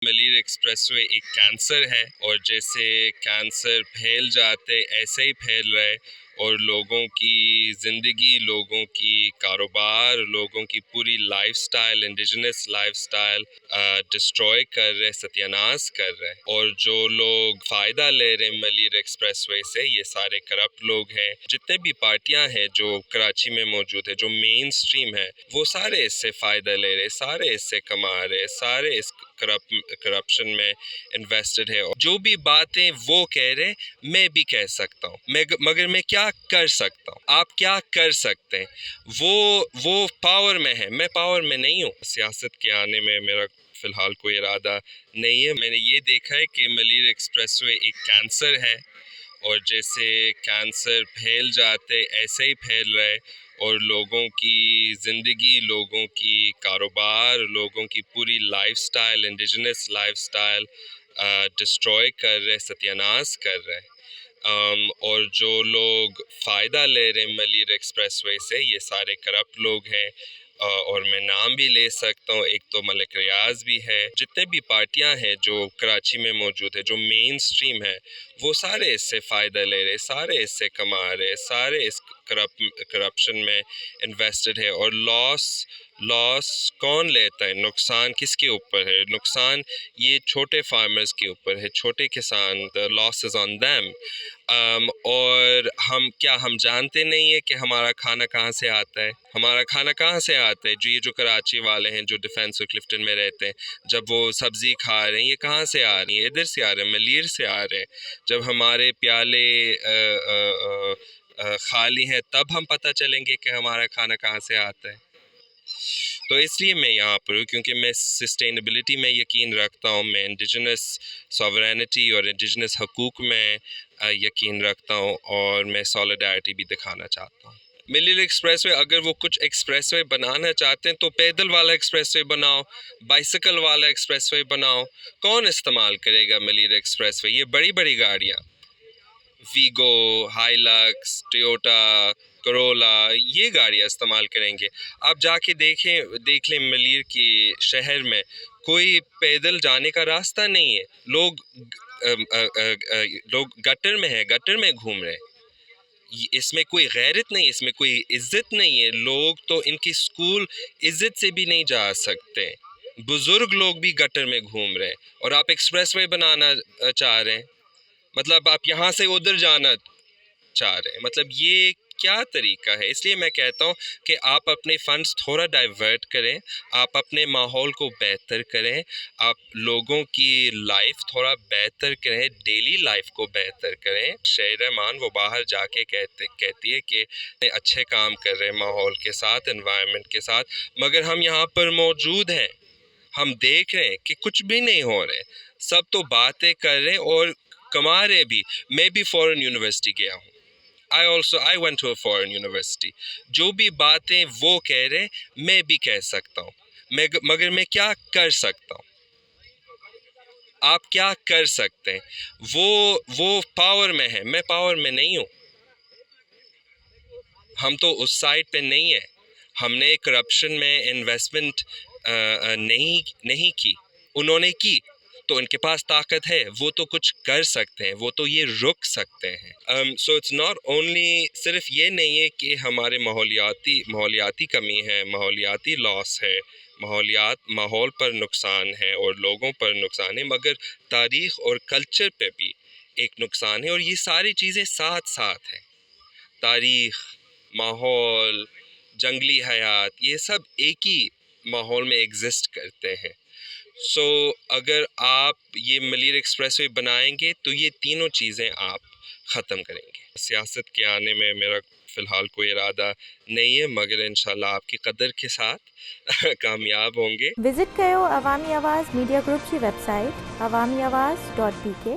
Malir express way ایک cancer ہے اور جیسے کینسر پھیل جاتے ایسے ہی پھیل رہے اور لوگوں کی زندگی، لوگوں کی کاروبار، لوگوں کی پوری life style, indigenous life style destroy کر رہے، ستیہ ناش کر رہے. اور جو لوگ فائدہ لے رہے ملیر ایکسپریس وے سے یہ سارے کرپٹ لوگ ہیں. جتنے بھی پارٹیاں ہیں جو کراچی میں موجود ہے، جو مین اسٹریم ہے، وہ سارے اس سے فائدہ لے رہے، سارے اس سے کما رہے، سارے اس کرپشن میں انویسٹڈ ہے. جو بھی باتیں وہ کہہ رہے میں بھی کہہ سکتا ہوں، مگر میں کیا کر سکتا ہوں؟ آپ کیا کر سکتے ہیں؟ وہ پاور میں ہے، میں پاور میں نہیں ہوں. سیاست کے آنے میں میرا فی الحال کوئی ارادہ نہیں ہے. میں نے یہ دیکھا ہے کہ ملیر ایکسپریس وے ایک کینسر ہے اور جیسے کینسر پھیل جاتے ایسے ہی پھیل رہے اور لوگوں کی زندگی، لوگوں کی کاروبار، لوگوں کی پوری life style, indigenous life style destroy کر رہے، ستیہ ناش کر رہے. اور جو لوگ فائدہ لے رہے ملیر ایکسپریس وے سے یہ سارے کرپٹ لوگ ہیں. اور میں نام بھی لے سکتا ہوں، ایک تو ملک ریاض بھی ہے. جتنے بھی پارٹیاں ہیں جو کراچی میں موجود ہے، جو مین اسٹریم ہے، وہ سارے اس سے فائدہ لے رہے، سارے اس سے کما رہے، سارے اس کرپشن میں انویسٹڈ ہے. اور لاس کون لیتا ہے؟ نقصان کس کے اوپر ہے؟ نقصان یہ چھوٹے فارمرز کے اوپر ہے، چھوٹے کسان. the loss is on them. اور ہم جانتے نہیں ہیں کہ ہمارا کھانا کہاں سے آتا ہے؟ ہمارا کھانا کہاں سے آتا ہے؟ جو کراچی والے ہیں، جو ڈیفینس اور کلفٹن میں رہتے ہیں، جب وہ سبزی کھا رہے ہیں یہ کہاں سے آ رہی ہیں؟ ادھر سے آ رہے ہیں، ملیر سے آ رہے ہیں. جب ہمارے پیالے خالی ہیں تب ہم پتہ چلیں گے کہ ہمارا کھانا کہاں سے آتا ہے. تو اس لیے میں یہاں پر ہوں کیونکہ میں سسٹینیبلٹی میں یقین رکھتا ہوں، میں انڈیجنس ساورینٹی اور انڈیجنس حقوق میں یقین رکھتا ہوں اور میں سولیڈارٹی بھی دکھانا چاہتا ہوں. ملیر ایکسپریس وے اگر وہ کچھ ایکسپریس وے بنانا چاہتے ہیں تو پیدل والا ایکسپریس وے بناؤ، بائسیکل والا ایکسپریس وے بناؤ. کون استعمال کرے گا ملیر ایکسپریس وے؟ یہ بڑی بڑی گاڑیاں، ویگو، ہائی لکس، ٹویوٹا کرولا، یہ گاڑیاں استعمال کریں گے. آپ جا کے دیکھ لیں ملیر کی شہر میں کوئی پیدل جانے کا راستہ نہیں ہے. لوگ گٹر میں ہیں، گٹر میں گھوم رہے ہیں. اس میں کوئی غیرت نہیں، اس میں کوئی عزت نہیں ہے. لوگ تو ان کی سکول عزت سے بھی نہیں جا سکتے. بزرگ لوگ بھی گٹر میں گھوم رہے ہیں اور آپ ایکسپریس وے بنانا چاہ رہے ہیں. مطلب آپ یہاں سے ادھر جانا چاہ رہے ہیں. مطلب یہ کیا طریقہ ہے؟ اس لیے میں کہتا ہوں کہ آپ اپنے فنڈز تھوڑا ڈائیورٹ کریں، آپ اپنے ماحول کو بہتر کریں، آپ لوگوں کی لائف تھوڑا بہتر کریں، ڈیلی لائف کو بہتر کریں. شہر رحمان وہ باہر جا کے کہتی ہے کہ اچھے کام کر رہے ہیں ماحول کے ساتھ، انوائرمنٹ کے ساتھ، مگر ہم یہاں پر موجود ہیں، ہم دیکھ رہے ہیں کہ کچھ بھی نہیں ہو رہے. سب تو باتیں کر رہے اور کما رہے بھی. میں بھی فورن یونیورسٹی گیا ہوں. I went to a foreign university. جو بھی باتیں وہ کہہ رہے میں بھی کہہ سکتا ہوں، مگر میں کیا کر سکتا ہوں؟ آپ کیا کر سکتے ہیں؟ وہ پاور میں ہے، میں پاور میں نہیں ہوں. ہم تو اس سائڈ پہ نہیں ہیں. ہم نے کرپشن میں انویسٹمنٹ نہیں کی. انہوں نے کی تو ان کے پاس طاقت ہے، وہ تو کچھ کر سکتے ہیں، وہ تو یہ رک سکتے ہیں. سو اٹس ناٹ اونلی، صرف یہ نہیں ہے کہ ہمارے ماحولیاتی کمی ہے، ماحولیاتی لاس ہے، ماحول پر نقصان ہے اور لوگوں پر نقصان ہے، مگر تاریخ اور کلچر پہ بھی ایک نقصان ہے. اور یہ ساری چیزیں ساتھ ساتھ ہیں. تاریخ، ماحول، جنگلی حیات، یہ سب ایک ہی ماحول میں ایگزسٹ کرتے ہیں. سو اگر آپ یہ ملیر ایکسپریس وے بنائیں گے تو یہ تینوں چیزیں آپ ختم کریں گے. سیاست کے آنے میں میرا فی الحال کوئی ارادہ نہیں ہے، مگر انشاءاللہ آپ کی قدر کے ساتھ کامیاب ہوں گے. وزٹ کرو عوامی آواز میڈیا گروپ کی ویب سائٹ awamiawaz.pk